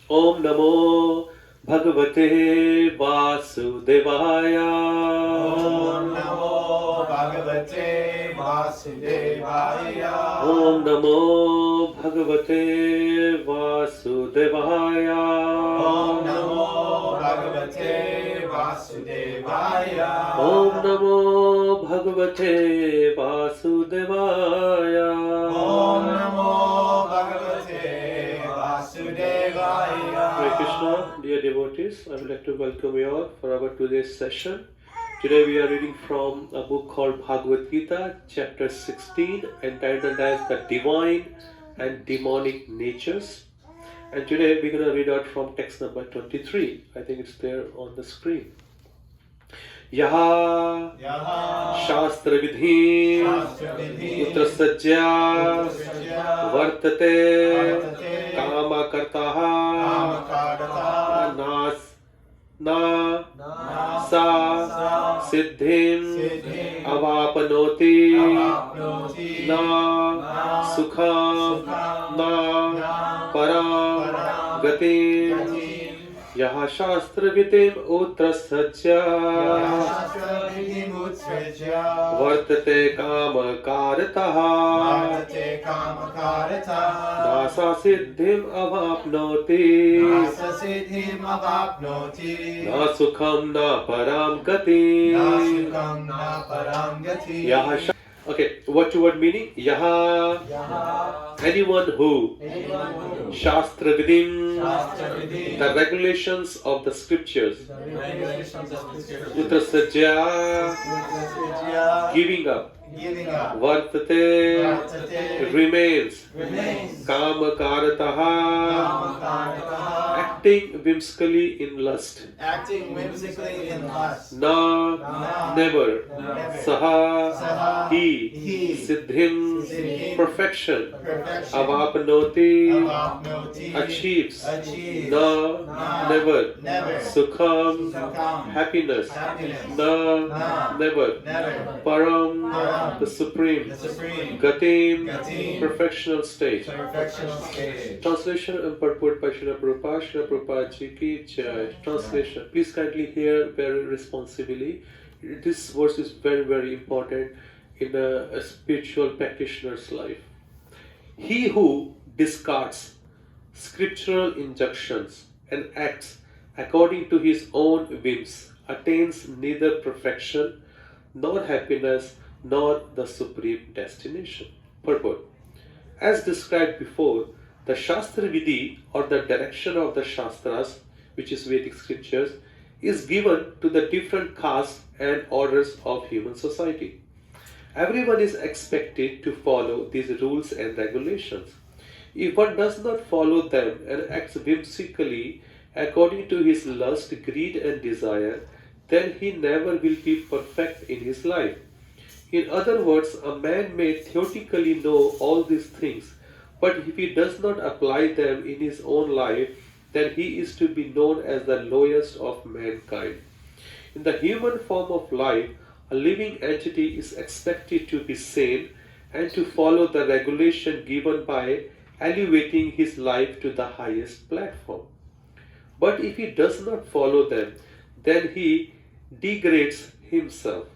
Om Namo Bhagavate Vasudevaya. Om Namo Bhagavate Vasudevaya. Om Namo Bhagavate Vasudevaya. Om Namo Bhagavate Vasudevaya. Om Namo Bhagavate Vasudevaya. Om Namo Bhagavate Vasudevaya. Hare Krishna, dear devotees, I would like to welcome you all for our today's session. Today we are reading from a book called Bhagavad Gita, chapter 16, entitled as The Divine and Demonic Natures. And today we're going to read out from text number 23. I think it's there on the screen. Yaha Shastra Vidhi Putra Sajja Vartate Kama Kartaha Nas Na Sa Siddhim Avapanoti Na Sukham Na Param Gatim Yaha Shastra Vitim Utra Sajja Vartate Kama Karataha Nasa Siddhim Avapnoti Na Sukham Na Param Gati Yaha Okay, word to word meaning? Yaha, anyone who, Shastra Vidim, the regulations of the scriptures, Utra Sajja, giving up, Vartate, remains, Kama Karataha, acting whimsically in lust, Na, never, Saha, he, Siddhim, perfection, Avapnoti, achieves, Na, never, Sukham, happiness, Na, never, Param, the supreme, Gatim, perfectional state. Translation and purport by Srila Prabhupada, Srila Prabhupada Ji ki Jai. Translation. Please kindly hear very responsibly. This verse is very, very important in a spiritual practitioner's life. He who discards scriptural injunctions and acts according to his own whims attains neither perfection nor happiness nor the supreme destination. Purport. As described before, the Shastra Vidhi or the direction of the Shastras, which is Vedic scriptures, is given to the different castes and orders of human society. Everyone is expected to follow these rules and regulations. If one does not follow them and acts whimsically according to his lust, greed, and desire, then he never will be perfect in his life. In other words, a man may theoretically know all these things, but if he does not apply them in his own life, then he is to be known as the lowest of mankind. In the human form of life, a living entity is expected to be sane and to follow the regulation given by elevating his life to the highest platform. But if he does not follow them, then he degrades himself.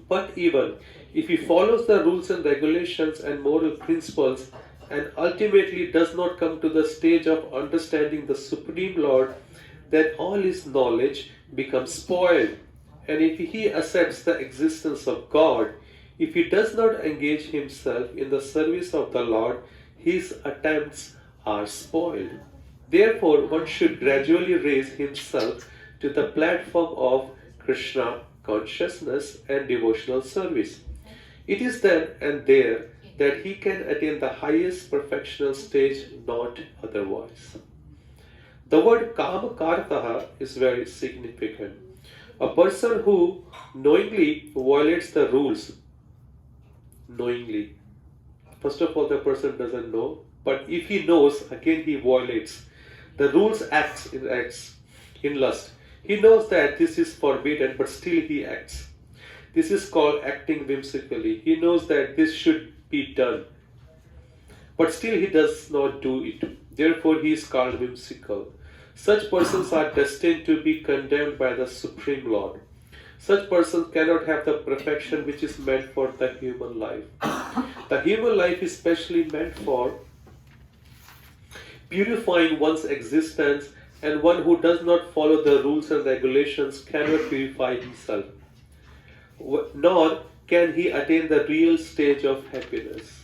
But even if he follows the rules and regulations and moral principles and ultimately does not come to the stage of understanding the Supreme Lord, then all his knowledge becomes spoiled. And if he accepts the existence of God, if he does not engage himself in the service of the Lord, his attempts are spoiled. Therefore, one should gradually raise himself to the platform of Krishna consciousness and devotional service. It is then and there that he can attain the highest perfectional stage, not otherwise. The word Kama Kartaha is very significant. A person who knowingly violates the rules, knowingly. First of all, the person doesn't know, but if he knows, again he violates. The rules acts in lust. He knows that this is forbidden, but still he acts. This is called acting whimsically. He knows that this should be done, but still he does not do it. Therefore he is called whimsical. Such persons are destined to be condemned by the Supreme Lord. Such persons cannot have the perfection which is meant for the human life. The human life is specially meant for purifying one's existence, and one who does not follow the rules and regulations cannot purify himself, nor can he attain the real stage of happiness.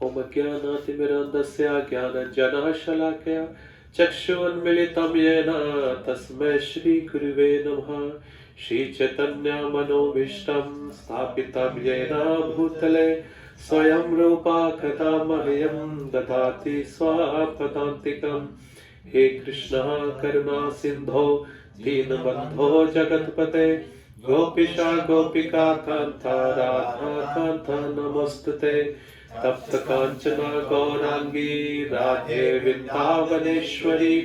Om Jnana-timirandasya Jnana-Jana Shalakaya Chakshunmilitam Yena Tasmai Shri Guruve Namaha Shri Chaitanya Manovishtam Sthapitam Yena Bhutale Swayam Rupa Kata Mahayam Dadati Swapadantikam. He Krishna Karuna Sindho Dinabandho Jagatpate Gopisha Gopika Kanta Radha Kanta Namostate Tapta Kanchana Gaurangi Radhe Vrindavaneshwari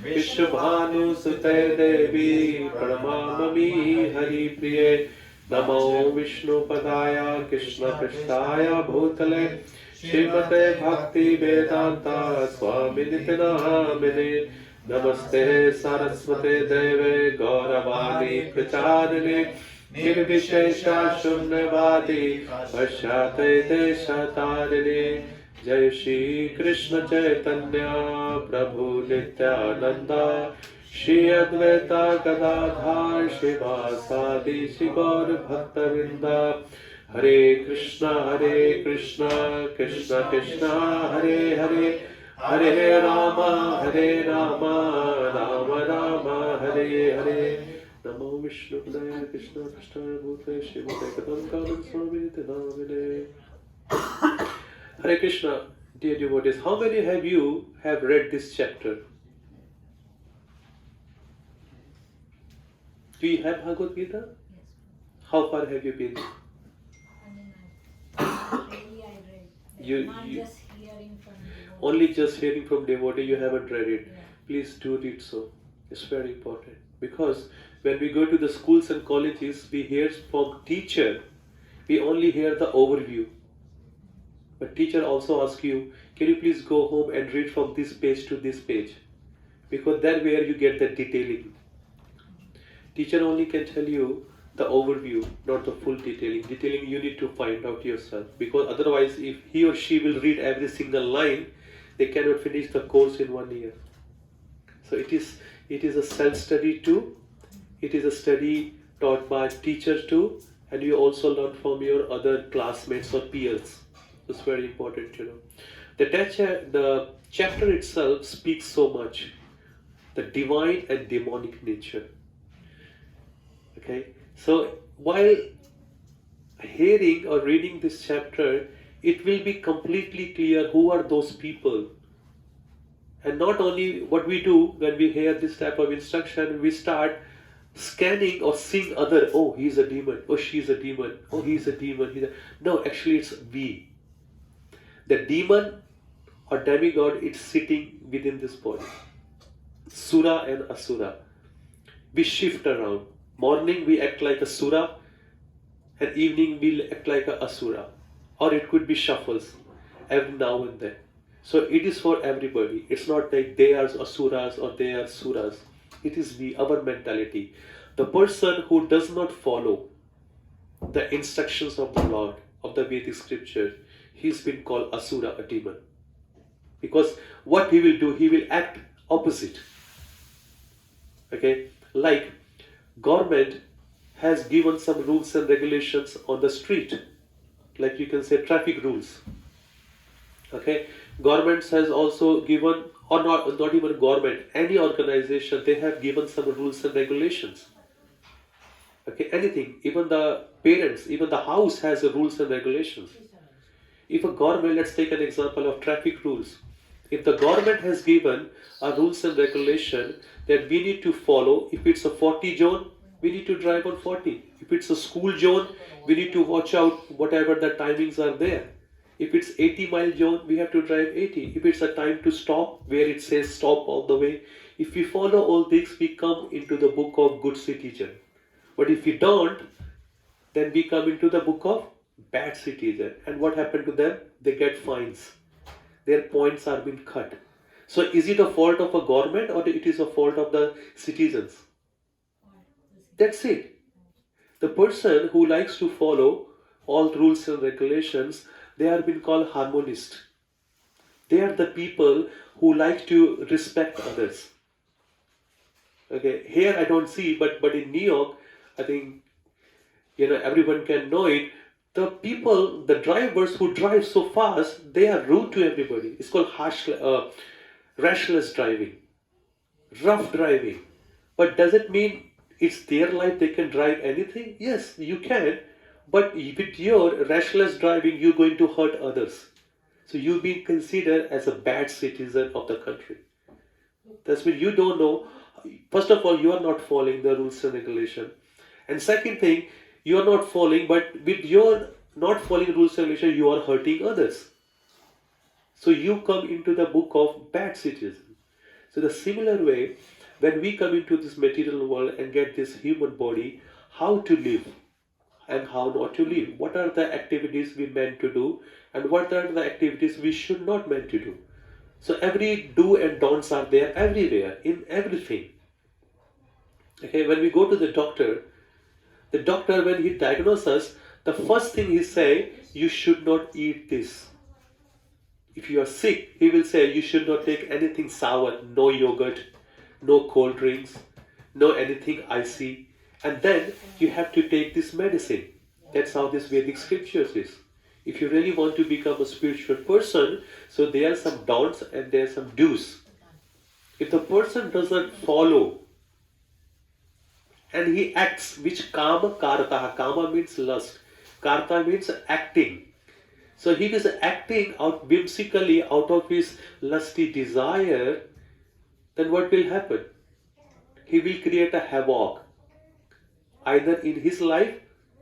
Vishwabhanu Sute Devi Pranamami Hari Priye Namo Vishnu Padaya Krishna Krishnaya Bhutale Srimate Bhakti Vedanta Swami Nityanamine Namaste Saraswate Deve Gauravani Pracharine Nirvishesha Shunyavadi Pashyate Deshatarine Jai Shri Krishna Chaitanya Prabhu Nityananda Shri Advaita Gadadhar Shivasadi Shri Gaur Bhaktavinda Hare Krishna Krishna Krishna Hare Hare Hare Rama Rama Rama Hare Hare Namo Vishnu Padaya Krishna Krishna Bhutale Shrimate Kadam Swami Nityanamine. Hare Krishna, dear devotees, how many of you have read this chapter? Do you have Bhagavad Gita? Yes. How far have you been? Really I read. Not just hearing from devotee. Only just hearing from devotee, you haven't read it. Yeah. Please do read so. It's very important. Because when we go to the schools and colleges, we hear from teacher, we only hear the overview. But teacher also asks you, can you please go home and read from this page to this page? Because that's where you get the detailing. Teacher only can tell you the overview, not the full detailing. Detailing you need to find out yourself. Because otherwise, if he or she will read every single line, they cannot finish the course in 1 year. So it is a self-study too. It is a study taught by teachers too, and you also learn from your other classmates or peers. It's very important, The chapter itself speaks so much. The divine and demonic nature. Okay, so while hearing or reading this chapter, it will be completely clear who are those people. And not only what we do when we hear this type of instruction, we start scanning or seeing other, oh, he's a demon, oh, she's a demon, oh, he's a demon. No, actually it's we. The demon or demigod is sitting within this body. Sura and Asura. We shift around. Morning we act like a Sura, and evening we act like a Asura. Or it could be shuffles every now and then. So it is for everybody. It's not like they are Asuras or they are Suras. It is we, our mentality. The person who does not follow the instructions of the Lord, of the Vedic scripture, he's been called Asura, a demon. Because what he will do, he will act opposite. Okay, like government has given some rules and regulations on the street, like you can say traffic rules. Okay, governments has also given, or not even government, any organization, they have given some rules and regulations. Okay, anything, even the parents, even the house has rules and regulations. If a government, let's take an example of traffic rules. If the government has given a rules and regulation that we need to follow, if it's a 40 zone, we need to drive on 40. If it's a school zone, we need to watch out whatever the timings are there. If it's 80-mile zone, we have to drive 80. If it's a time to stop, where it says stop all the way, if we follow all this, we come into the book of good citizen. But if we don't, then we come into the book of bad citizen. And what happened to them? They get fines. Their points are being cut. So is it a fault of a government or it is a fault of the citizens? That's it. The person who likes to follow all rules and regulations, they are being called harmonists. They are the people who like to respect others. Okay, here I don't see, but in New York, I think everyone can know it. The people, the drivers who drive so fast, they are rude to everybody. It's called rashless driving, rough driving. But does it mean it's their life, they can drive anything? Yes, you can. But with your rashless driving, you're going to hurt others. So you're being considered as a bad citizen of the country. That's when you don't know. First of all, you are not following the rules and regulation. And second thing, you are not following, but with your not following rules and regulation, you are hurting others. So you come into the book of bad citizen. So the similar way, when we come into this material world and get this human body, how to live and how not to live. What are the activities we meant to do and what are the activities we should not meant to do. So every do and don'ts are there everywhere, in everything. Okay, when we go to the doctor when he diagnoses us, the first thing he say, you should not eat this. If you are sick, he will say you should not take anything sour, no yogurt, no cold drinks, no anything icy. And then you have to take this medicine. That's how this Vedic scriptures is. If you really want to become a spiritual person, so there are some don'ts and there are some do's. If the person doesn't follow and he acts, which kama karta, kama means lust, karta means acting. So he is acting out whimsically out of his lusty desire, then what will happen? He will create a havoc, either in his life,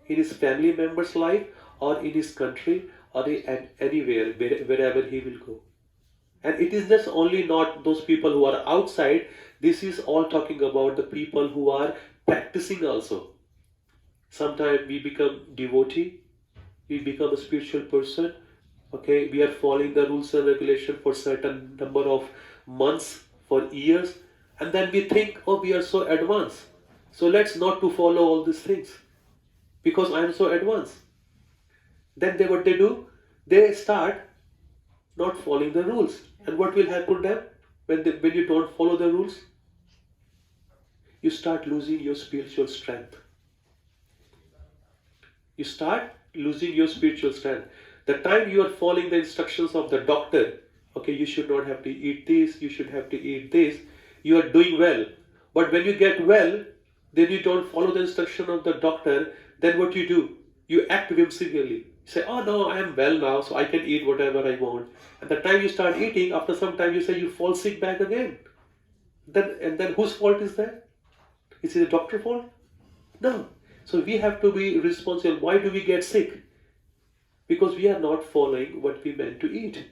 in his family member's life, or in his country, or anywhere, wherever he will go. And it is just only not those people who are outside, this is all talking about the people who are practicing also. Sometimes we become devotee, we become a spiritual person, okay, we are following the rules and regulation for certain number of months, for years, and then we think, oh, we are so advanced, so let's not to follow all these things because I am so advanced. Then what they do, they start not following the rules. And what will happen to them when you don't follow the rules? You start losing your spiritual strength. You start losing your spiritual strength. The time you are following the instructions of the doctor, okay, you should not have to eat this, you should have to eat this, you are doing well. But when you get well, then you don't follow the instruction of the doctor, then what you do? You act whimsically. You say, oh no, I am well now, so I can eat whatever I want. And the time you start eating, after some time you say you fall sick back again. Then whose fault is that? Is it the doctor's fault? No. So we have to be responsible. Why do we get sick? Because we are not following what we meant to eat.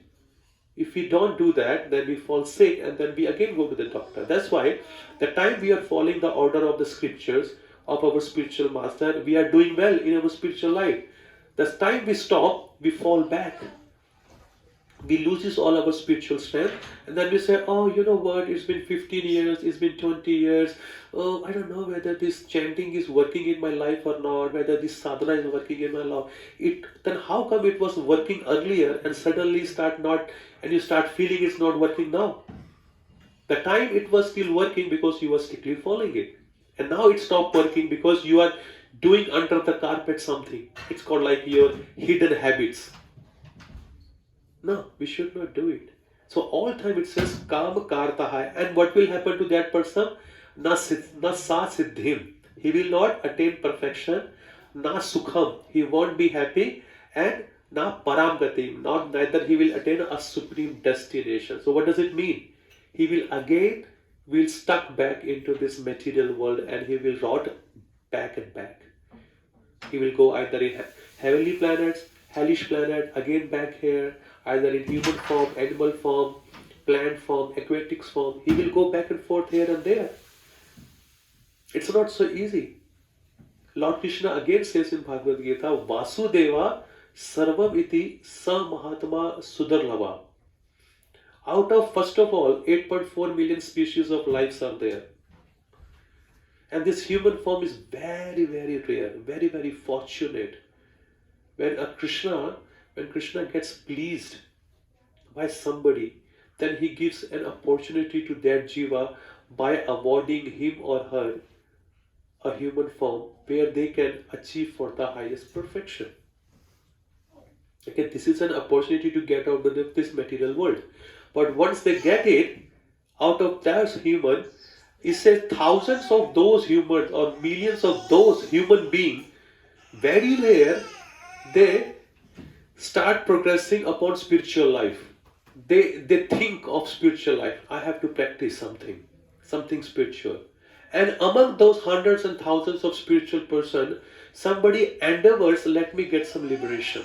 If we don't do that, then we fall sick and then we again go to the doctor. That's why the time we are following the order of the scriptures of our spiritual master, we are doing well in our spiritual life. The time we stop, we fall back. We loses all our spiritual strength, and then we say, oh, you know what, it's been 15 years, it's been 20 years, oh, I don't know whether this chanting is working in my life or not, whether this sadhana is working in my life. Then how come it was working earlier and suddenly you start feeling it's not working now? The time it was still working because you were strictly following it. And now it stopped working because you are doing under the carpet something. It's called like your hidden habits. No, we should not do it. So all time it says Kam Kartaha. And what will happen to that person? Na sa siddhim. He will not attain perfection. Na sukham. He won't be happy. And na param gatim. Neither he will attain a supreme destination. So what does it mean? He will stuck back into this material world and he will rot back and back. He will go either in heavenly planets, hellish planet, again back here, either in human form, animal form, plant form, aquatic form. He will go back and forth here and there. It's not so easy. Lord Krishna again says in Bhagavad Gita, Vasudeva sarvam iti sa mahatma sudarlava. Out of, first of all, 8.4 million species of lives are there. And this human form is very, very rare, very, very fortunate. When Krishna gets pleased by somebody, then he gives an opportunity to that jiva by awarding him or her a human form where they can achieve for the highest perfection. Okay, this is an opportunity to get out of this material world. But once they get it, out of that human, it says thousands of those humans or millions of those human beings, very rare, they start progressing upon spiritual life. They think of spiritual life. I have to practice something spiritual. And among those hundreds and thousands of spiritual person, somebody endeavors, let me get some liberation.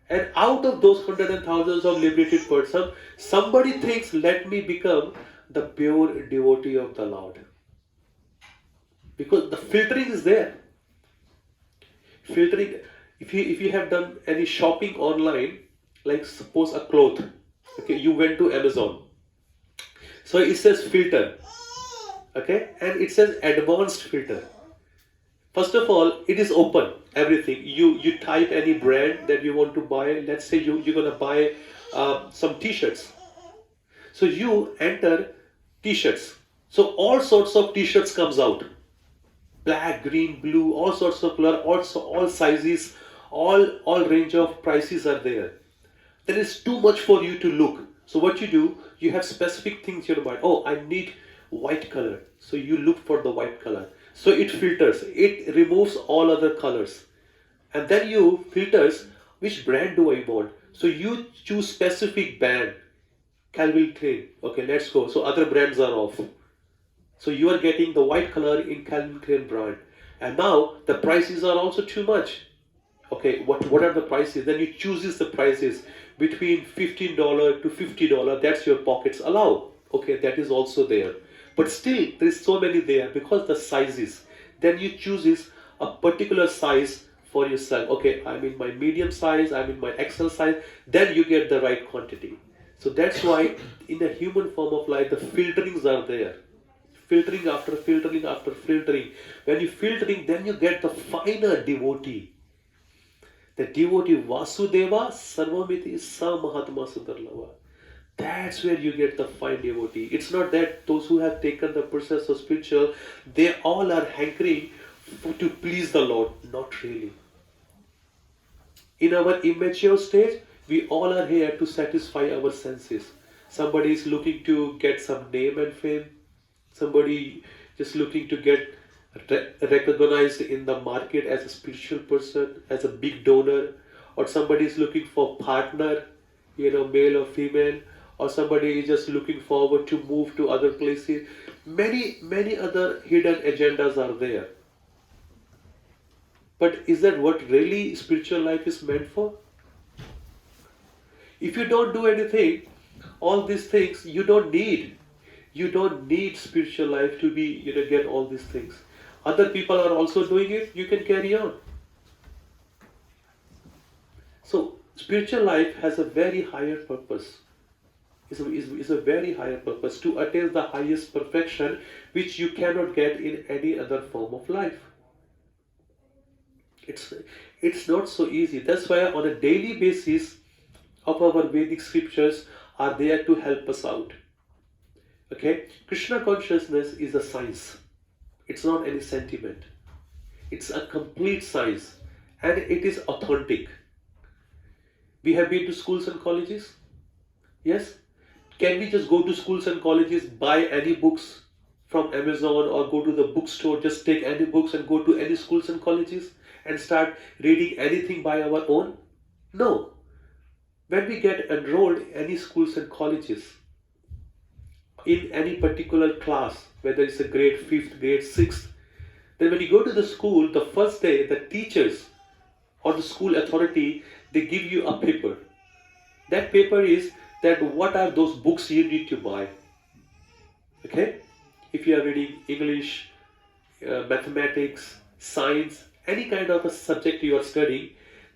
And out of those hundreds and thousands of liberated person, somebody thinks, let me become the pure devotee of the Lord. Because the filtering is there. Filtering, if you have done any shopping online, like suppose a cloth, okay, you went to Amazon. So it says filter, okay, and it says advanced filter. First of all, it is open, everything. You type any brand that you want to buy. Let's say you're going to buy some t-shirts. So you enter t-shirts. So all sorts of t-shirts comes out. Black, green, blue, all sorts of color, also all sizes, all range of prices are there. There is too much for you to look. So what you do, you have specific things in your mind. Oh, I need white color. So you look for the white color. So it filters, it removes all other colors. And then you filters, which brand do I want? So you choose specific brand. Calvin Klein. Okay, let's go. So other brands are off. So you are getting the white color in Calvin Klein brand. And now the prices are also too much. Okay, what are the prices? Then you chooses the prices between $15 to $50. That's your pockets allow. Okay, that is also there. But still, there is so many there because the sizes. Then you chooses a particular size for yourself. Okay, I'm in my medium size, I'm in my XL size. Then you get the right quantity. So that's why in the human form of life, the filterings are there. Filtering after filtering after filtering. When you filtering, then you get the finer devotee. The devotee Vasudeva Sarvamiti Sa Mahatma Sudarlava. That's where you get the fine devotee. It's not that those who have taken the process of spiritual, they all are hankering to please the Lord. Not really. In our immature stage, we all are here to satisfy our senses. Somebody is looking to get some name and fame. Somebody just looking to get recognized in the market as a spiritual person, as a big donor. Or somebody is looking for partner, male or female. Or somebody is just looking forward to move to other places. Many other hidden agendas are there. But is that what really spiritual life is meant for? If you don't do anything, all these things you don't need. You don't need spiritual life to be, get all these things. Other people are also doing it, you can carry on. So spiritual life has a very higher purpose. Is a very higher purpose to attain the highest perfection which you cannot get in any other form of life. It's not so easy. That's why on a daily basis of our Vedic scriptures are there to help us out. Okay, Krishna consciousness is a science. It's not any sentiment. It's a complete science and it is authentic. We have been to schools and colleges. Yes? Can we just go to schools and colleges, buy any books from Amazon or go to the bookstore, just take any books and go to any schools and colleges and start reading anything by our own? No. When we get enrolled in any schools and colleges, in any particular class, whether it's a grade 5th, grade 6th, then when you go to the school, the first day, the teachers or the school authority, they give you a paper. That paper is that what are those books you need to buy. Okay? If you are reading English, mathematics, science, any kind of a subject you are studying,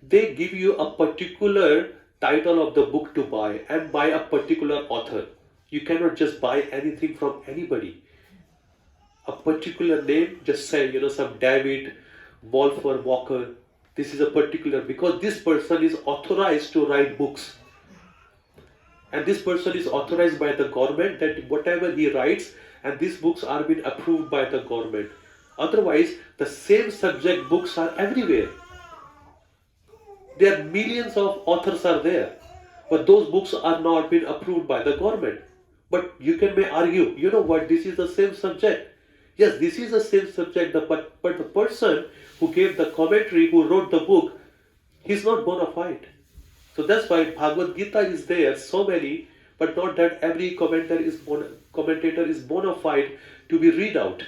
they give you a particular title of the book to buy and buy a particular author. You cannot just buy anything from anybody. A particular name, just say, some David, Wolfer, Walker. This is a particular, because this person is authorized to write books. And this person is authorized by the government that whatever he writes, and these books are being approved by the government. Otherwise, the same subject books are everywhere. There are millions of authors are there, but those books are not being approved by the government. But you may argue, you know what, this is the same subject. Yes, this is the same subject, but the person who gave the commentary, who wrote the book, he's not bona fide. So that's why Bhagavad Gita is there, so many, but not that every commentator is bona fide to be read out.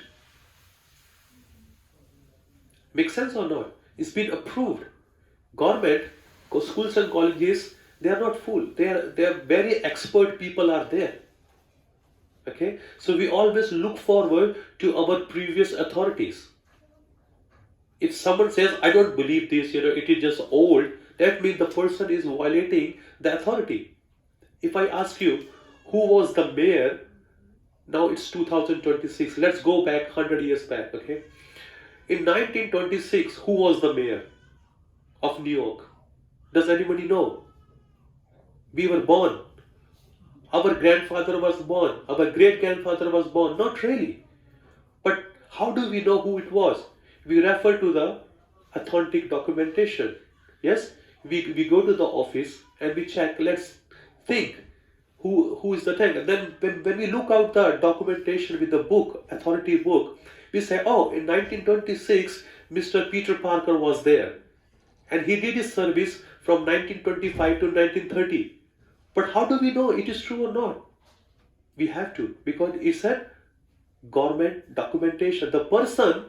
Makes sense or not? It's been approved. Government, schools and colleges, they are not full. They are very expert people are there. Okay, so we always look forward to our previous authorities. If someone says, I don't believe this, it is just old, that means the person is violating the authority. If I ask you, who was the mayor, now it's 2026, let's go back 100 years back, okay? In 1926, who was the mayor of New York? Does anybody know? We were born. Our grandfather was born. Our great-grandfather was born. Not really. But how do we know who it was? We refer to the authentic documentation. Yes? We go to the office and we check, let's think who is the thing. And then when we look out the documentation with the book, authority book, we say, oh, in 1926, Mr. Peter Parker was there. And he did his service from 1925 to 1930. But how do we know it is true or not? We have to, because it's a government documentation. The person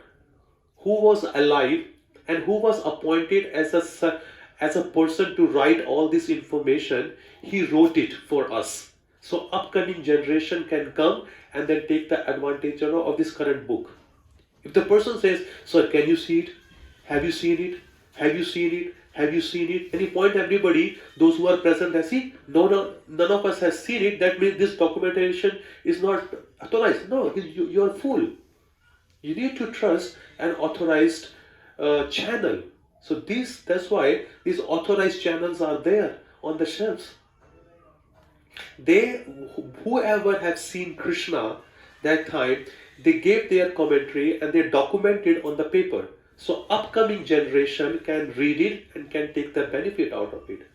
who was alive and who was appointed as a person to write all this information, he wrote it for us. So upcoming generation can come and then take the advantage of this current book. If the person says, sir, can you see it? Have you seen it? Have you seen it? Have you seen it? And he point everybody, those who are present, has seen? No, none of us has seen it. That means this documentation is not authorized. No, you are a fool. You need to trust an authorized channel. So that's why these authorized channels are there on the shelves. Whoever have seen Krishna that time, they gave their commentary and they documented on the paper. So upcoming generation can read it and can take the benefit out of it.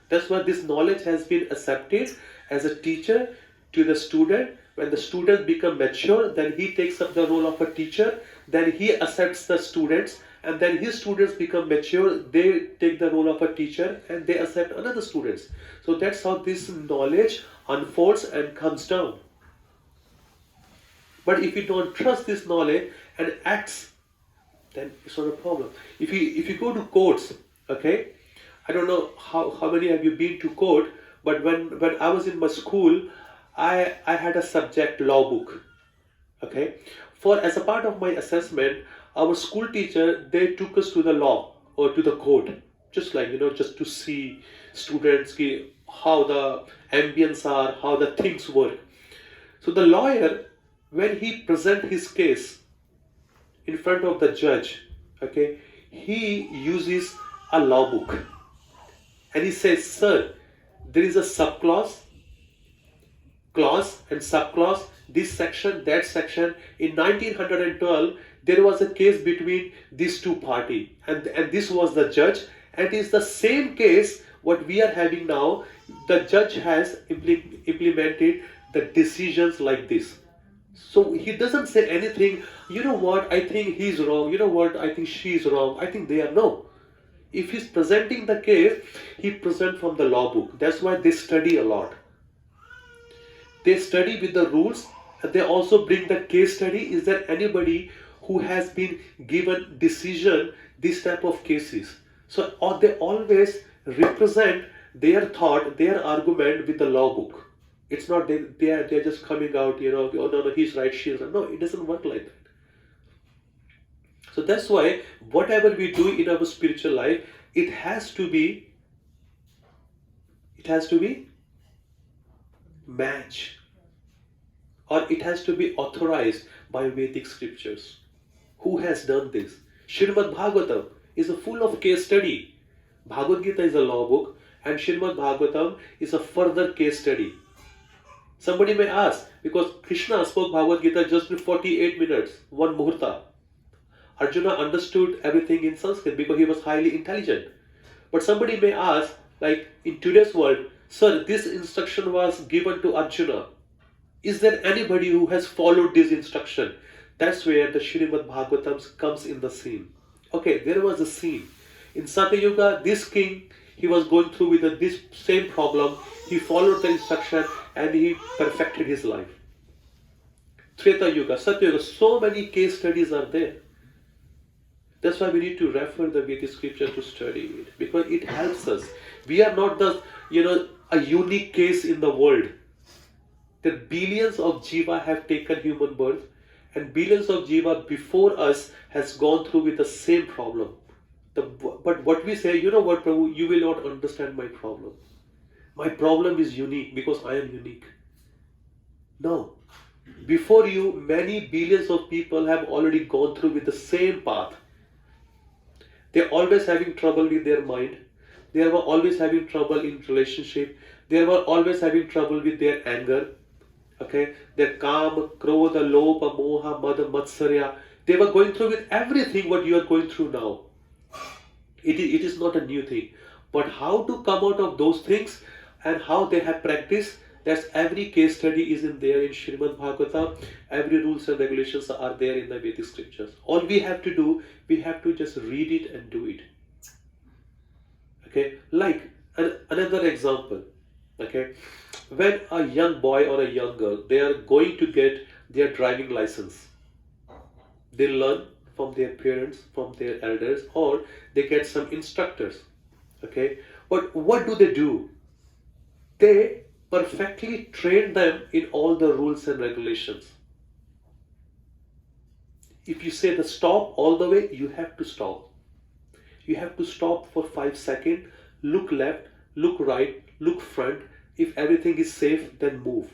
That's why this knowledge has been accepted as a teacher to the student. When the student become mature, then he takes up the role of a teacher. Then he accepts the students, and then his students become mature. They take the role of a teacher, and they accept another students. So that's how this knowledge unfolds and comes down. But if you don't trust this knowledge and acts, then it's not a problem. If you go to courts, okay, I don't know how many have you been to court, but when I was in my school, I had a subject law book. Okay, as a part of my assessment, our school teacher, they took us to the law or to the court, just like just to see students how the ambience are, how the things work. So the lawyer, when he present his case in front of the judge, okay, he uses a law book and he says, sir, there is a subclause, clause and subclause, this section, that section. In 1912, there was a case between these two parties, and this was the judge, and it is the same case what we are having now. The judge has implemented the decisions like this. So he doesn't say anything, you know what, I think he's wrong, you know what, I think she's wrong, I think they are. No. If he's presenting the case, he presents from the law book. That's why they study a lot. They study with the rules, and they also bring the case study. Is there anybody who has been given decision, this type of cases? So they always represent their thought, their argument with the law book. It's not they're just coming out, oh no, he's right, she's right. No, it doesn't work like that. So that's why whatever we do in our spiritual life, it has to be it has to be match, or it has to be authorized by Vedic scriptures. Who has done this? Srimad Bhagavatam is full of case study. Bhagavad Gita is a law book, and Srimad Bhagavatam is a further case study. Somebody may ask, because Krishna spoke Bhagavad Gita just in 48 minutes, one muhurta. Arjuna understood everything in Sanskrit because he was highly intelligent. But somebody may ask, like in today's world, sir, this instruction was given to Arjuna. Is there anybody who has followed this instruction? That's where the Srimad Bhagavatam comes in the scene. Okay, there was a scene. In Satya Yuga, this king, he was going through with this same problem. He followed the instruction and he perfected his life. Treta Yuga, Satya Yuga, so many case studies are there. That's why we need to refer the Vedic scripture to study it, because it helps us. We are not the, a unique case in the world. The billions of jiva have taken human birth, and billions of jiva before us has gone through with the same problem. But what we say, you know what, Prabhu, you will not understand my problem. My problem is unique because I am unique. No. Before you, many billions of people have already gone through with the same path. They're always having trouble with their mind. They were always having trouble in relationship. They were always having trouble with their anger. Okay, their kama, krodha, lopa, moha, mada, matsarya. They were going through with everything what you are going through now. It is not a new thing. But how to come out of those things and how they have practiced, that's every case study is in there in Srimad Bhagavatam. Every rules and regulations are there in the Vedic scriptures. All we have to do, we have to just read it and do it. Okay, like another example. Okay, when a young boy or a young girl, they are going to get their driving license, they learn from their parents, from their elders, or they get some instructors. Okay, but what do? They perfectly train them in all the rules and regulations. If you say the stop all the way, you have to stop. You have to stop for 5 seconds, look left, look right, look front. If everything is safe, then move.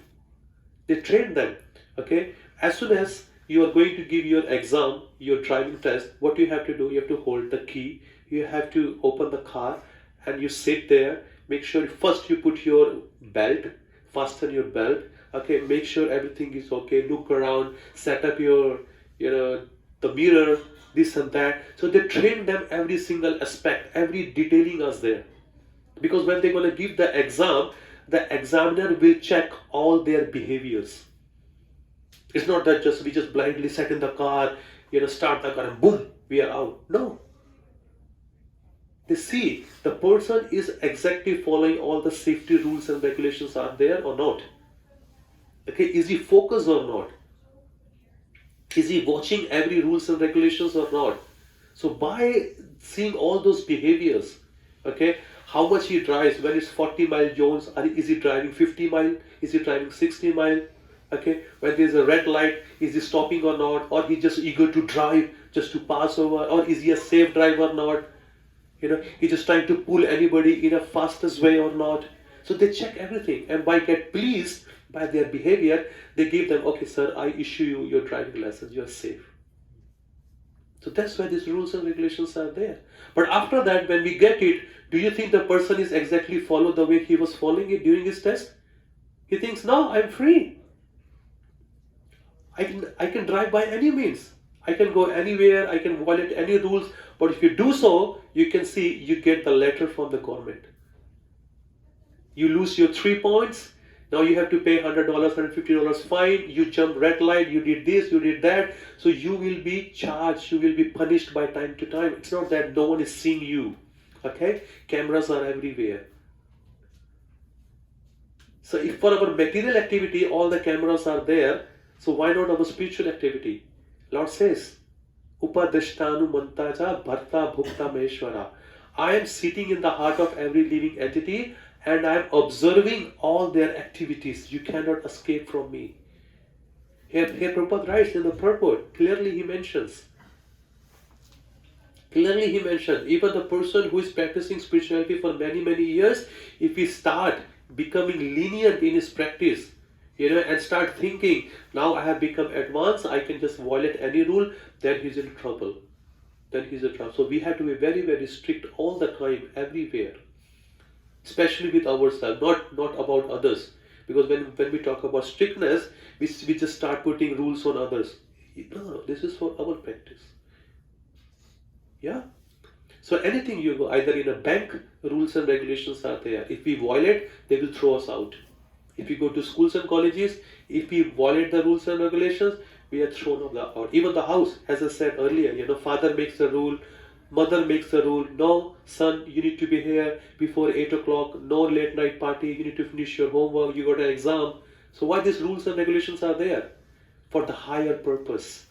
They train them. Okay, as soon as you are going to give your exam, your driving test, what you have to do, you have to hold the key, you have to open the car, and you sit there. Make sure first you put your belt, fasten your belt. Okay, make sure everything is okay. Look around, set up your, the mirror, this and that. So they train them every single aspect, every detailing is there. Because when they're going to give the examiner will check all their behaviors. It's not that we just blindly set in the car, start the car and boom, we are out. No. They see the person is exactly following all the safety rules and regulations are there or not. Okay, is he focused or not? Is he watching every rules and regulations or not? So by seeing all those behaviors, okay, how much he drives, when it's 40 mile zones, is he driving 50 mile? Is he driving 60 mile? Okay, when there's a red light, is he stopping or not? Or he just eager to drive just to pass over? Or is he a safe driver or not? He's just trying to pull anybody in a fastest way or not. So they check everything, and by get pleased by their behavior, they give them, okay sir, I issue you your driving license, you're safe. So that's why these rules and regulations are there. But after that, when we get it, do you think the person is exactly followed the way he was following it during his test? He thinks, no, I'm free. I can drive by any means. I can go anywhere, I can violate any rules, but if you do so, you can see you get the letter from the government. You lose your 3 points, now you have to pay $100, $150 fine, you jump red light, you did this, you did that, so you will be charged, you will be punished by time to time. It's not that no one is seeing you, okay? Cameras are everywhere. So if for our material activity, all the cameras are there, so why not our spiritual activity? Lord says, Upadrishtanu mantaja bharta bhukta meshwara. I am sitting in the heart of every living entity and I am observing all their activities. You cannot escape from me. Here Prabhupada writes in the purport, clearly he mentions, Clearly he mentioned, even the person who is practicing spirituality for many, many years, if he start becoming lenient in his practice, and start thinking, now I have become advanced, I can just violate any rule, then he's in trouble. Then he's in trouble. So we have to be very, very strict all the time, everywhere. Especially with ourselves, not about others. Because when we talk about strictness, we just start putting rules on others. No, this is for our practice. Yeah? So anything you go, either in a bank, rules and regulations are there. If we violate, they will throw us out. If we go to schools and colleges, if we violate the rules and regulations, we are thrown out. Even the house, as I said earlier, father makes a rule, mother makes a rule, no, son, you need to be here before 8 o'clock, no late night party, you need to finish your homework, you got an exam. So why these rules and regulations are there? For the higher purpose.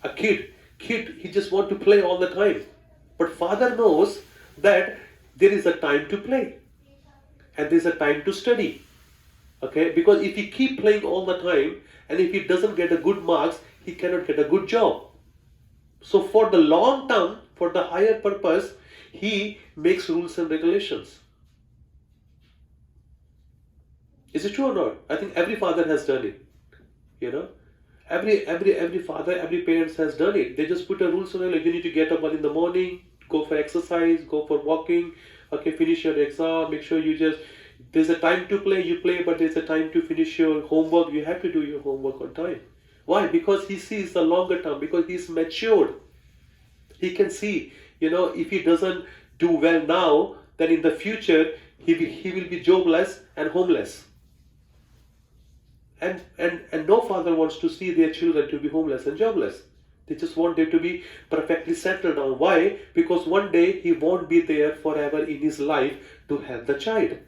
A kid, he just want to play all the time. But father knows that there is a time to play. And there is a time to study. Okay? Because if he keep playing all the time, and if he doesn't get a good marks, he cannot get a good job. So for the long term, for the higher purpose, he makes rules and regulations. Is it true or not? I think every father has done it. Every father, every parents has done it. They just put a rules on it, like you need to get up early in the morning, go for exercise, go for walking, okay, finish your exam, make sure there's a time to play, you play, but there's a time to finish your homework, you have to do your homework on time. Why? Because he sees the longer term, because he's matured. He can see, if he doesn't do well now, then in the future, he will be jobless and homeless. And no father wants to see their children to be homeless and jobless. They just want them to be perfectly settled down. Why? Because one day he won't be there forever in his life to help the child.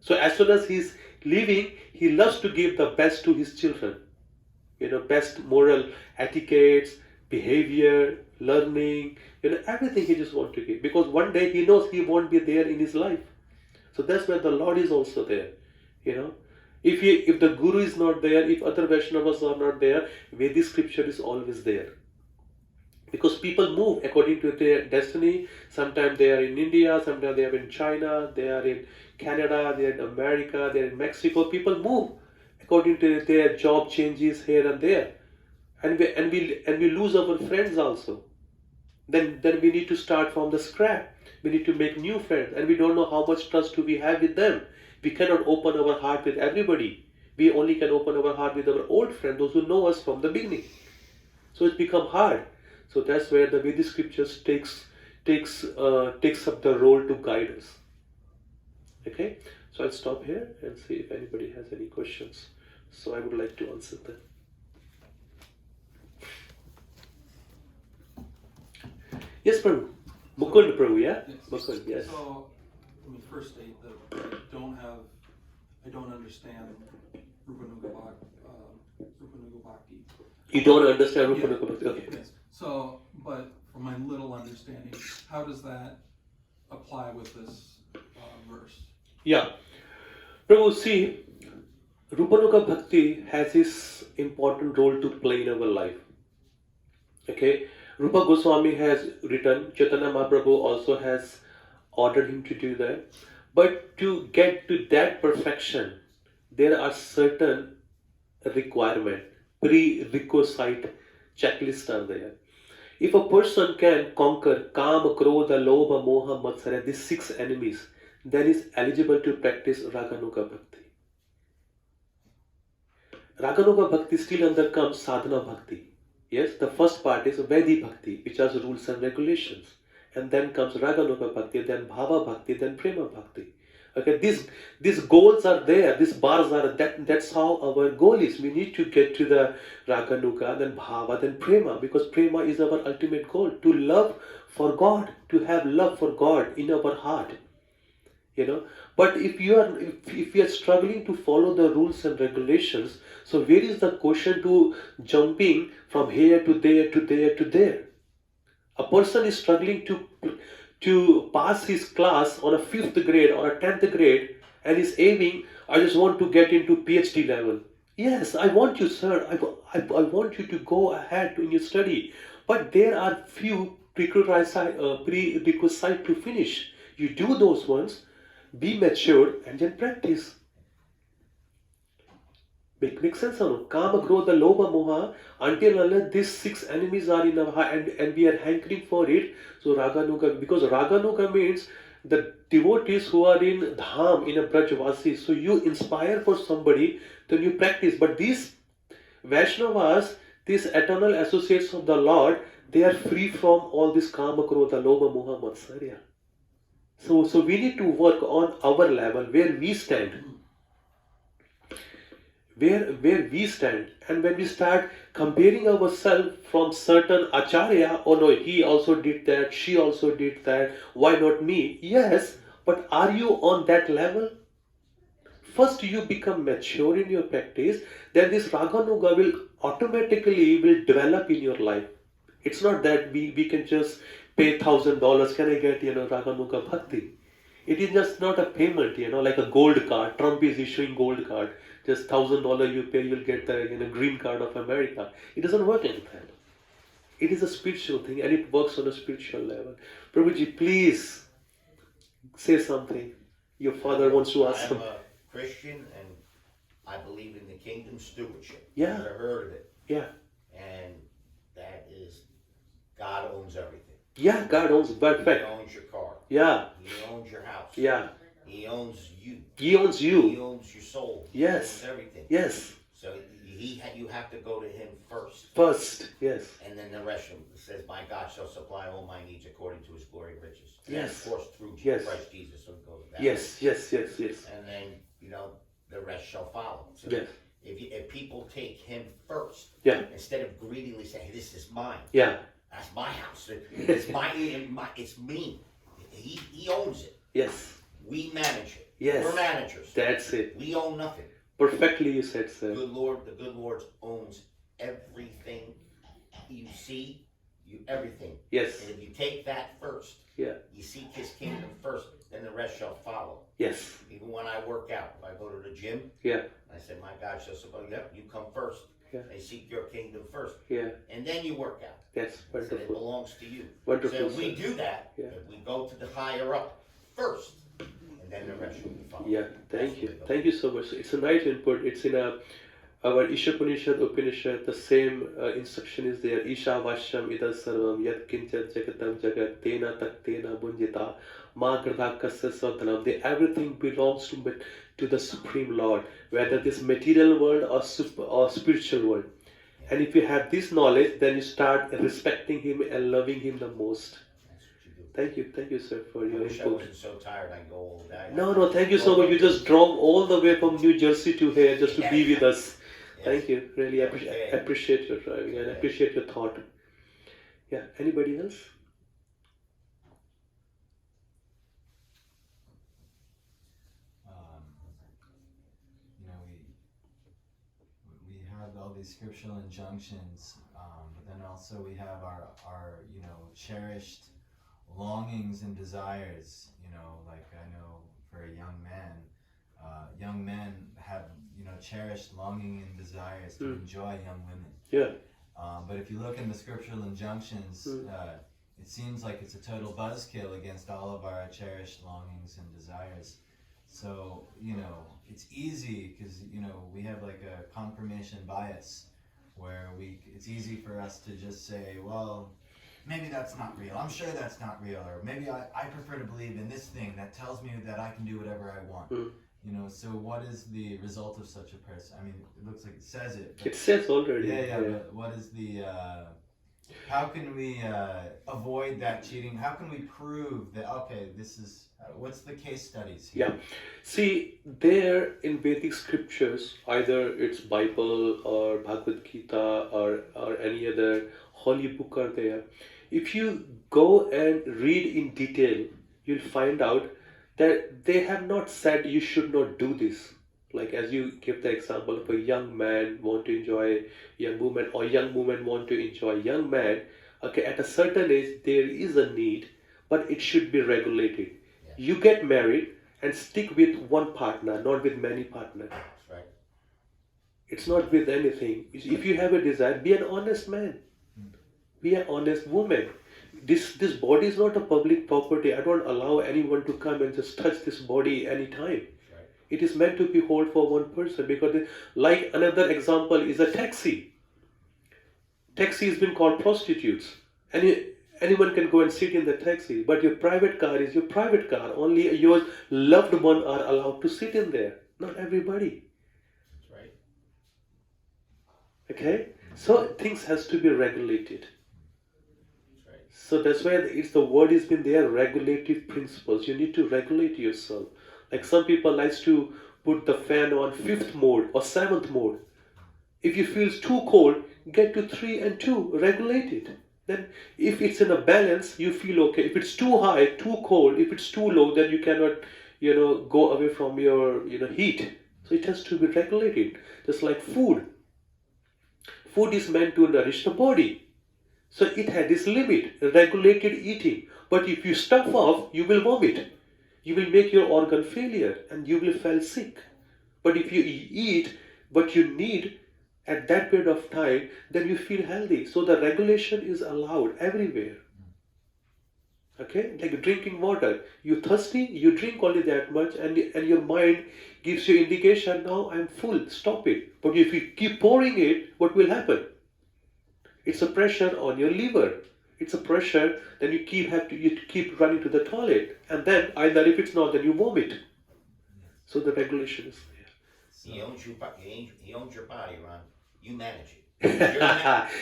So as soon as he's leaving, he loves to give the best to his children. Best moral etiquettes, behavior, learning, everything he just wants to give. Because one day he knows he won't be there in his life. So that's where the Lord is also there. If the Guru is not there, if other Vaishnavas are not there, Vedic scripture is always there. Because people move according to their destiny. Sometimes they are in India, sometimes they are in China, they are in Canada, they are in America, they are in Mexico. People move according to their job changes here and there. And we lose our friends also. Then we need to start from the scrap. We need to make new friends, and we don't know how much trust do we have with them. We cannot open our heart with everybody. We only can open our heart with our old friends, those who know us from the beginning. So it's become hard. So that's where the Vedic scriptures takes up the role to guide us. Okay? So I'll stop here and see if anybody has any questions. So I would like to answer them. Yes, Prabhu. Mukund Prabhu, yeah? Yes. Mukund, yes. So, let me first state that I don't understand Rupanuga Bhakti. You don't understand Yeah. Rupanuga Bhakti? Okay. Yes. So, but from my little understanding, how does that apply with this verse? Yeah. Prabhu, see, Rupanuga Bhakti has this important role to play in our life. Okay? Rupa Goswami has written, Chaitanya Mahaprabhu also has ordered him to do that. But to get to that perfection, there are certain requirements, prerequisite checklists are there. If a person can conquer Kama, Krodha, Lobha, Moha, Matsarya, these 6 enemies, then is eligible to practice Raganuga Bhakti. Raganuga Bhakti still undercomes Sadhana Bhakti. Yes, the first part is Vedi Bhakti, which has rules and regulations. And then comes Raganuga Bhakti, then Bhava Bhakti, then Prema Bhakti. Okay, these goals are there, these bars are, that's how our goal is. We need to get to the Raganuga, then Bhava, then Prema, because Prema is our ultimate goal, to love for God, to have love for God in our heart. But if you are struggling to follow the rules and regulations, so where is the question to jumping from here to there to there to there? A person is struggling to pass his class on a 5th grade or a 10th grade and is aiming, I just want to get into PhD level. Yes, I want you, sir. I want you to go ahead in your study. But there are few prerequisites to finish. You do those ones, be mature, and then practice. Make sense or no? Kama, Krodha, Lobha, Moha, until unless these 6 enemies are in our heart and we are hankering for it. So Raganuga, because Raganuga means the devotees who are in Dham, in a Brajvasi. So you inspire for somebody, then you practice. But these Vaishnavas, these eternal associates of the Lord, they are free from all this Kama, Krodha, Lobha, Moha, Matsarya. So we need to work on our level, where we stand. Where we stand, and when we start comparing ourselves from certain acharya, oh no, he also did that, she also did that, why not me? Yes, but are you on that level? First you become mature in your practice, then this raganuga will automatically will develop in your life. It's not that we can just pay $1,000, can I get raganuga bhakti? It is just not a payment, like a gold card. Trump is issuing gold card. Just $1,000 you pay, you'll get the green card of America. It doesn't work like that. It is a spiritual thing, and it works on a spiritual level. Prabhuji, please say something. Your father wants to ask I'm something. a Christian, and I believe in the kingdom stewardship. Yeah. Never heard of it. Yeah. And that is, God owns everything. Yeah, God owns He perfect. owns your car. Yeah. He owns your house. Yeah. He owns you. He owns He you. owns your soul. Yes. He owns everything. Yes. So you have to go to him first. First. Yes. And then the rest of it says, my God shall supply all my needs according to his glory and riches. Yes. And of course, through Yes. Christ Jesus. So it goes that Yes. way. Yes. Yes. Yes. And then, the rest shall follow. So Yes. if people take him first, Yeah. instead of greedily saying, this is mine. Yeah. That's my house. It's it's me. He owns it. Yes. We manage it. Yes. We're managers. That's it. We own nothing. Perfectly you said, sir. The good Lord owns everything you see, everything. Yes. And if you take that first, Yeah. you seek his kingdom first, then the rest shall follow. Yes. Even when I work out, if I go to the gym, Yeah. I say, my God shall supply, you come first. Yeah. They seek your kingdom first. Yeah. And then you work out. That's So it wonderful. belongs to you. Wonderful, So if we sir. do that, Yeah. if we go to the higher up first, and then the rest will follow. Yeah, thank you. Thank you so much. It's a nice input. It's in our Ishapanishad, Upanishad, the same instruction is there. Isha Vashyam Ida Sarvam Yat Kinchat Jagatam Jagat Tena Tak Tena Bunjita Ma Gradha Kasya Sadhanam. Everything belongs to the Supreme Lord, whether this material world or spiritual world. And if you have this knowledge, then you start respecting him and loving him the most. That's what you do. Thank you, sir, for I your wish I input. wasn't so tired I go all day. No, thank you so much. You just drove all the way from New Jersey to here just to be with us. Yes. Thank you. Really Okay. appreciate your driving and Okay. appreciate your thought. Yeah. Anybody else? We have all these scriptural injunctions, but then also we have our cherished longings and desires. Like I know for a young man, young men have cherished longing and desires to enjoy young women. Yeah. But if you look in the scriptural injunctions, it seems like it's a total buzzkill against all of our cherished longings and desires. So, it's easy because, we have like a confirmation bias where it's easy for us to just say, well, maybe that's not real. I'm sure that's not real. Or maybe I prefer to believe in this thing that tells me that I can do whatever I want. So what is the result of such a person? I mean, it looks like it says it. It says already. Yeah, but what is the... how can we avoid that cheating? How can we prove that, okay, this is... what's the case studies here? Yeah. See, there in Vedic scriptures, either it's Bible or Bhagavad Gita or any other holy book are there. If you go and read in detail, you'll find out that they have not said you should not do this. Like as you give the example of a young man want to enjoy young woman or young woman want to enjoy young man. Okay, at a certain age there is a need, but it should be regulated. Yeah. You get married and stick with one partner, not with many partners. That's right. It's not with anything. If you have a desire, be an honest man. Be an honest woman. This body is not a public property. I don't allow anyone to come and just touch this body anytime. Right. It is meant to be held for one person because, like another example is a taxi. Taxi has been called prostitutes. Anyone can go and sit in the taxi, but your private car is your private car. Only your loved one are allowed to sit in there. Not everybody. That's right. Okay? So things has to be regulated. That's right. So that's why it's the word has been there, regulative principles. You need to regulate yourself. Like some people likes to put the fan on 5th mode or 7th mode. If you feel too cold, get to 3 and 2, regulate it. Then if it's in a balance, you feel okay. If it's too high, too cold, if it's too low, then you cannot, go away from your, heat. So it has to be regulated. Just like food. Food is meant to nourish the body. So it had this limit, regulated eating. But if you stuff off, you will vomit. You will make your organ failure and you will fall sick. But if you eat what you need at that period of time, then you feel healthy. So the regulation is allowed everywhere. Okay, like drinking water. You're thirsty, you drink only that much, and your mind gives you indication, now I'm full, stop it. But if you keep pouring it, what will happen? It's a pressure on your liver. It's a pressure, then you keep running to the toilet, and then either if it's not, then you vomit. So the regulation is there. He owns he owns your body, Ron. You manage it.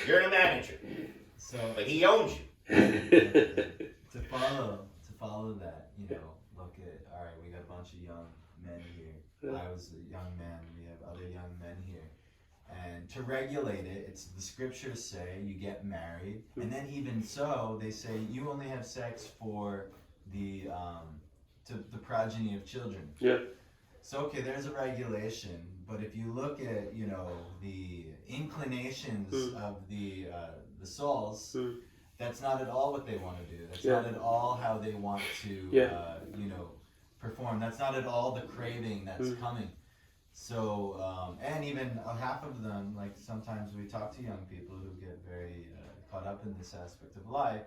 You're the manager. So But he owns you. to follow that, look at, all right, we got a bunch of young men here. I was a young man. We have other young men here. And to regulate it, it's the scriptures say you get married, and then even so, they say you only have sex for the progeny of children. Yeah. So okay, there's a regulation, but if you look at the inclinations of the souls, that's not at all what they want to do. That's not at all how they want to perform. That's not at all the craving that's coming. So and even half of them, like sometimes we talk to young people who get very caught up in this aspect of life.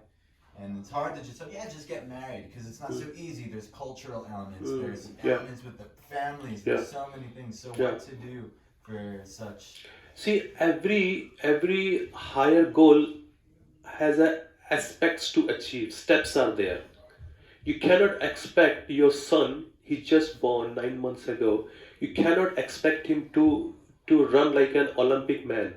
And it's hard to just say, just get married, because it's not so easy. There's cultural elements, there's elements with the families, there's so many things. So what to do for such? See, every higher goal has aspects to achieve. Steps are there. You cannot expect your son, he just born 9 months ago, you cannot expect him to run like an Olympic man.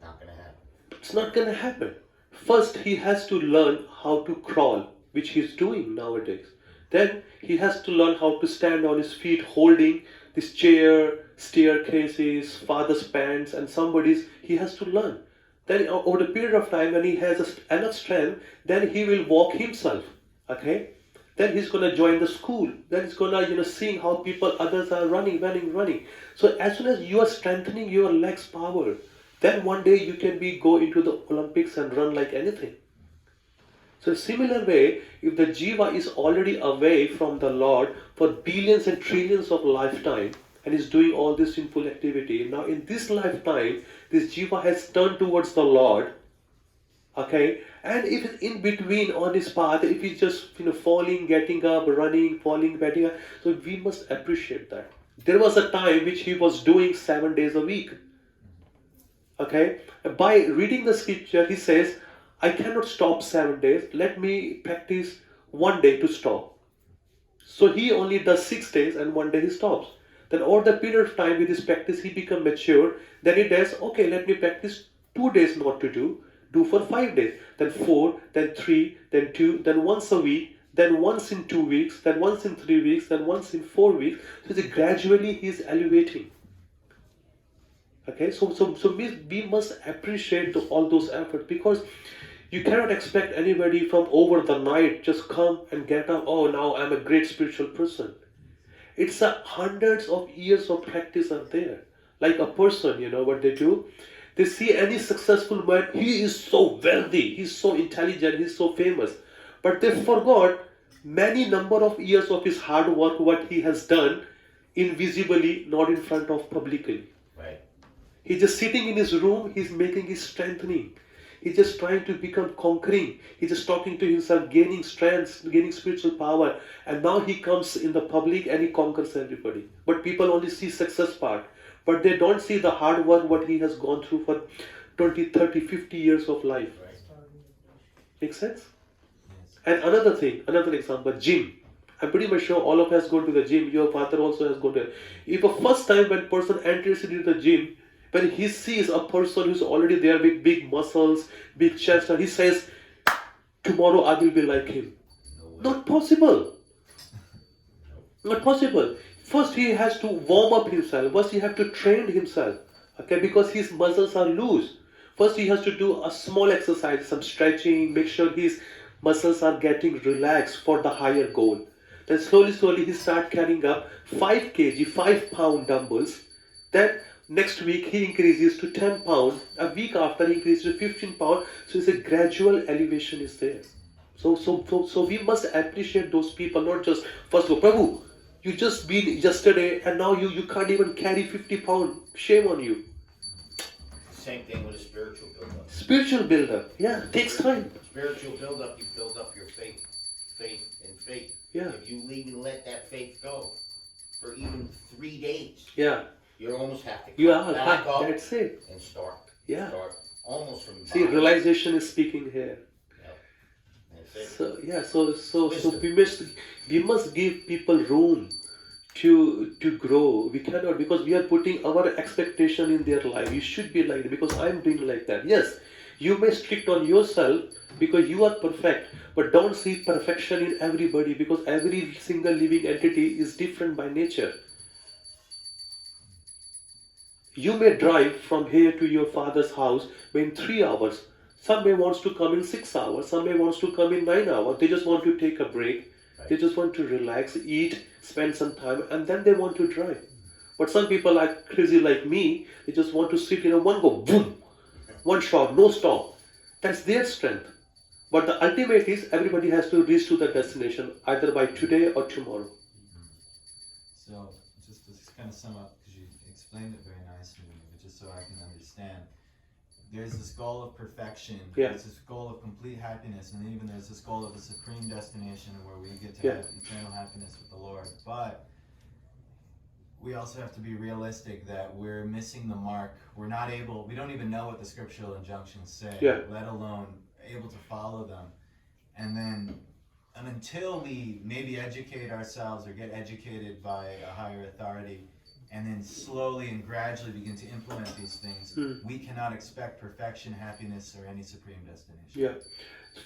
Not gonna happen. It's not gonna happen. First, he has to learn how to crawl, which he's doing nowadays. Then he has to learn how to stand on his feet holding this chair, staircases, father's pants, and somebody's. He has to learn. Then over the period of time when he has enough strength, then he will walk himself. Okay? Then he's gonna join the school. Then he's gonna, seeing how others are running. So as soon as you are strengthening your legs power, then one day you can go into the Olympics and run like anything. So similar way, if the jiva is already away from the Lord for billions and trillions of lifetime and is doing all this sinful activity, now in this lifetime, this jiva has turned towards the Lord, okay? And if in between on his path, if he's just falling, getting up, running, falling, getting up, so we must appreciate that. There was a time which he was doing 7 days a week. Okay, by reading the scripture, he says, I cannot stop 7 days. Let me practice 1 day to stop. So he only does 6 days and 1 day he stops. Then over the period of time with his practice, he becomes mature. Then he does, okay, let me practice 2 days not to do for 5 days. Then 4, then 3, then 2, then once a week, then once in 2 weeks, then once in 3 weeks, then once in 4 weeks. So gradually he is elevating. Okay, so we must appreciate all those efforts, because you cannot expect anybody from over the night just come and get up, oh, now I'm a great spiritual person. It's hundreds of years of practice are there. Like a person, what they do? They see any successful man, he is so wealthy, he's so intelligent, he's so famous. But they forgot many number of years of his hard work, what he has done invisibly, not in front of publicly. Right. He's just sitting in his room, he's making his strengthening. He's just trying to become conquering. He's just talking to himself, gaining strength, gaining spiritual power. And now he comes in the public and he conquers everybody. But people only see success part. But they don't see the hard work, what he has gone through for 20, 30, 50 years of life. Make sense? And another thing, another example, gym. I'm pretty much sure all of us go to the gym. Your father also has gone there. If the first time when person enters into the gym, when he sees a person who's already there with big muscles, big chest, and he says, tomorrow I will be like him. Not possible. Not possible. First he has to warm up himself. First he has to train himself. Okay, because his muscles are loose. First he has to do a small exercise, some stretching, make sure his muscles are getting relaxed for the higher goal. Then slowly he start carrying up 5 kg, 5 pound dumbbells. Then next week he increases to 10 pound. A week after he increases to 15 pound. So it's a gradual elevation is there. So we must appreciate those people, not just first go, Prabhu, you just been yesterday and now you can't even carry 50 pound. Shame on you. Same thing with a spiritual build-up. Spiritual build-up, yeah, takes time. Spiritual build-up, you build up your faith. Yeah. If you even let that faith go for even 3 days, Yeah. you almost have to You come are, back up that's it. and start. Yeah. Start almost from See, bottom. realization is speaking here. That's it. So yeah, so we must give people room to grow. We cannot, because we are putting our expectation in their life. You should be like that because I'm doing like that. Yes, you may strict on yourself because you are perfect, but don't see perfection in everybody because every single living entity is different by nature. You may drive from here to your father's house in 3 hours. Some may want to come in 6 hours. Some may want to come in 9 hours. They just want to take a break. They just want to relax, eat, spend some time, and then they want to drive. But some people are crazy like me. They just want to sit in one go, boom, one shot, no stop. That's their strength. But the ultimate is everybody has to reach to the destination either by today or tomorrow. So, just to kind of sum up, because you explained it very nicely, but just so I can understand, there's this goal of perfection, there's this goal of complete happiness, and even there's this goal of a supreme destination where we get to have eternal happiness with the Lord. But we also have to be realistic that we're missing the mark. We're not able, we don't even know what the scriptural injunctions say, let alone able to follow them. And then, and until we maybe educate ourselves or get educated by a higher authority, and then slowly and gradually begin to implement these things, we cannot expect perfection, happiness, or any supreme destination. Yeah.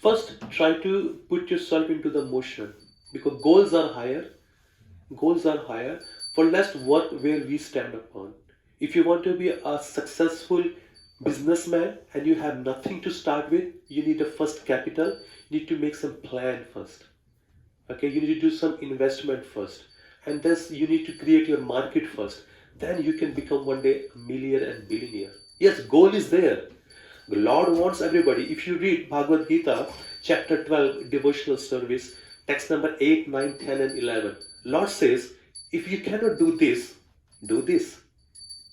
First, try to put yourself into the motion because goals are higher. Goals are higher. For let's work where we stand upon. If you want to be a successful businessman and you have nothing to start with, you need a first capital. You need to make some plan first. Okay, you need to do some investment first. And thus you need to create your market first. Then you can become one day a millionaire and billionaire. Yes, goal is there. The Lord wants everybody. If you read Bhagavad Gita, chapter 12, devotional service, text number 8, 9, 10 and 11. Lord says, if you cannot do this, do this.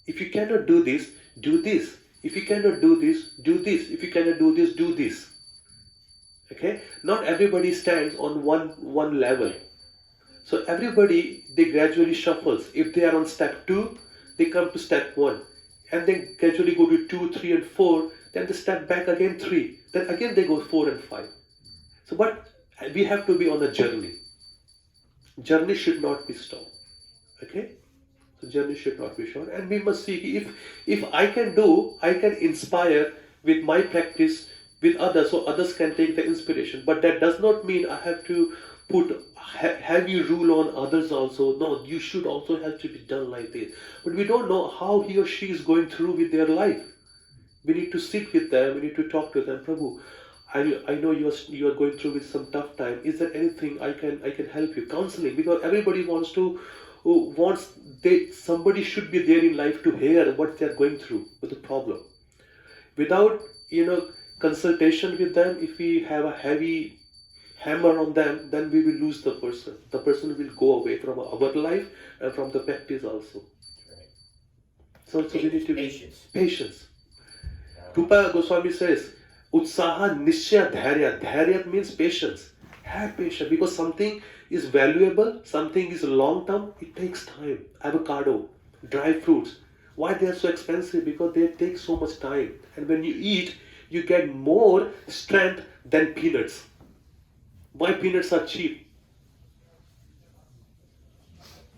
If you cannot do this, do this. If you cannot do this, do this. If you cannot do this, do this. Okay? Not everybody stands on one level. So everybody, they gradually shuffles. If they are on step 2, they come to step 1. And then gradually go to 2, 3 and 4. Then they step back again 3. Then again they go 4 and 5. So but we have to be on a journey. Journey should not be stopped. Okay? The journey should not be short. And we must see if I can do, I can inspire with my practice with others so others can take the inspiration. But that does not mean I have to put heavy rule on others also. No, you should also have to be done like this. But we don't know how he or she is going through with their life. We need to sit with them. We need to talk to them. Prabhu, I know you are going through with some tough time. Is there anything I can help you? Counseling, because everybody somebody should be there in life to hear what they are going through with the problem. Without consultation with them, if we have a heavy hammer on them, then we will lose the person. The person will go away from our life and from the practice also. Right. So we need to Patience. be patience. Rupa Goswami says, Utsaha nishya dharya. Dharya means patience. Have patience because something is valuable, something is long term, it takes time. Avocado, dry fruits. Why they are so expensive? Because they take so much time. And when you eat, you get more strength than peanuts. Why peanuts are cheap?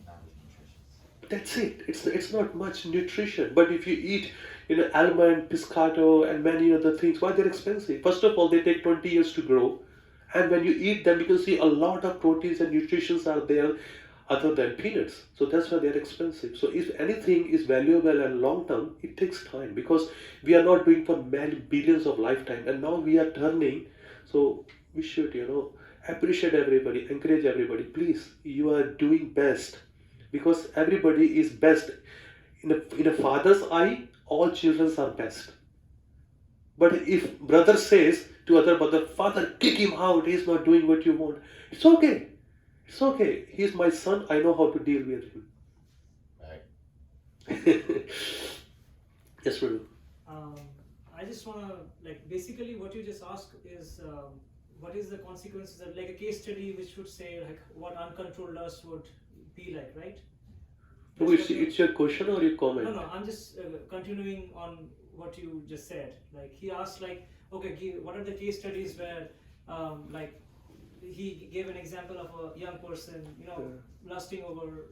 Not as nutritious. That's it. It's not much nutrition. But if you eat, almond, piscato, and many other things, why they're expensive? First of all, they take 20 years to grow, and when you eat them, you can see a lot of proteins and nutritions are there, other than peanuts. So that's why they're expensive. So if anything is valuable and long term, it takes time because we are not doing for many billions of lifetime, and now we are turning. So we should, appreciate everybody, encourage everybody. Please, you are doing best because everybody is best. In a father's eye, all children are best. But if brother says to other brother, Father, kick him out, he's not doing what you want. It's okay. It's okay. He's my son. I know how to deal with him. Right. Yes, Renu. I just want to, basically what you just asked is, what is the consequences of, like a case study which would say, what uncontrolled lust would be like, right? Oh, it's your question or your comment? No, I'm just continuing on what you just said. He asked, okay, what are the case studies where, he gave an example of a young person, lusting over,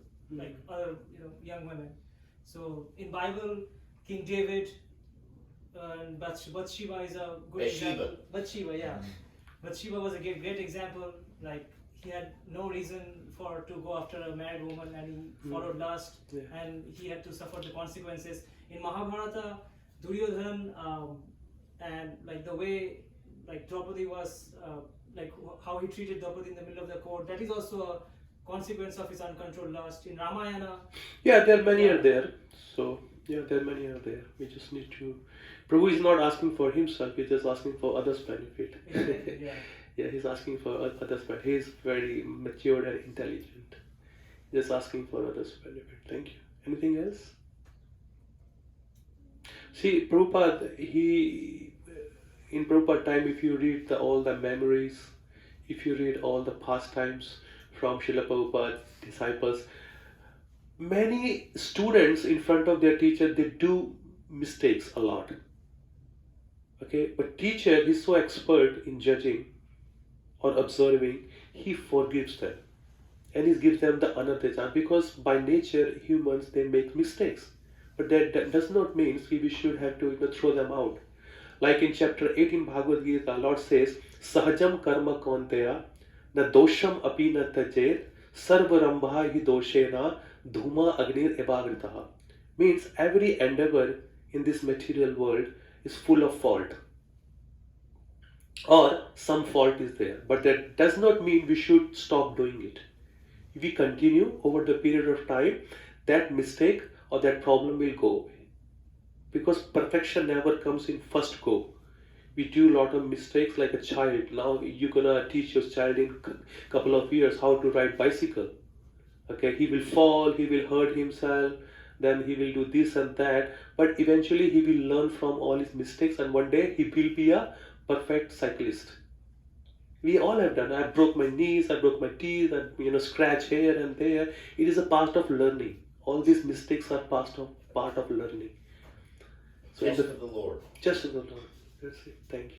other, young women. So in Bible, King David and Bathsheba is a good example. Bathsheba, yeah. Bathsheba was a great example. He had no reason to go after a married woman, and he followed lust, and he had to suffer the consequences. In Mahabharata, Duryodhan, and the way Draupadi was, how he treated Draupadi in the middle of the court, that is also a consequence of his uncontrolled lust. In Ramayana, there are many are there. So there are many are there. We just need to. Prabhu is not asking for himself. He's just asking for others' benefit. yeah. He's asking for others' benefit. He's very mature and intelligent. Just asking for others' benefit. Thank you. Anything else? See, Prabhupada, in Prabhupada time, if you read all the memories, if you read all the pastimes from Srila Prabhupada disciples, many students in front of their teacher, they do mistakes a lot. Okay, but teacher is so expert in judging or observing, he forgives them and he gives them the another chance because by nature humans they make mistakes. But that does not mean we should have to throw them out. Like in chapter 18 Bhagavad Gita, Lord says, Sahajam karma kaunteya na dosham api na tajet sarvarambha hi doshena dhuma agnir evagritaha. Means every endeavor in this material world is full of fault. Or some fault is there. But that does not mean we should stop doing it. If we continue over the period of time, that mistake or that problem will go away. Because perfection never comes in first go. We do a lot of mistakes like a child. Now you're gonna teach your child in a couple of years how to ride bicycle. Okay, he will fall, he will hurt himself, then he will do this and that. But eventually he will learn from all his mistakes and one day he will be a perfect cyclist. We all have done. I broke my knees, I broke my teeth, and scratch here and there. It is a part of learning. All these mistakes are part of learning. So Just of the Lord. Just of the Lord. That's it. Thank you.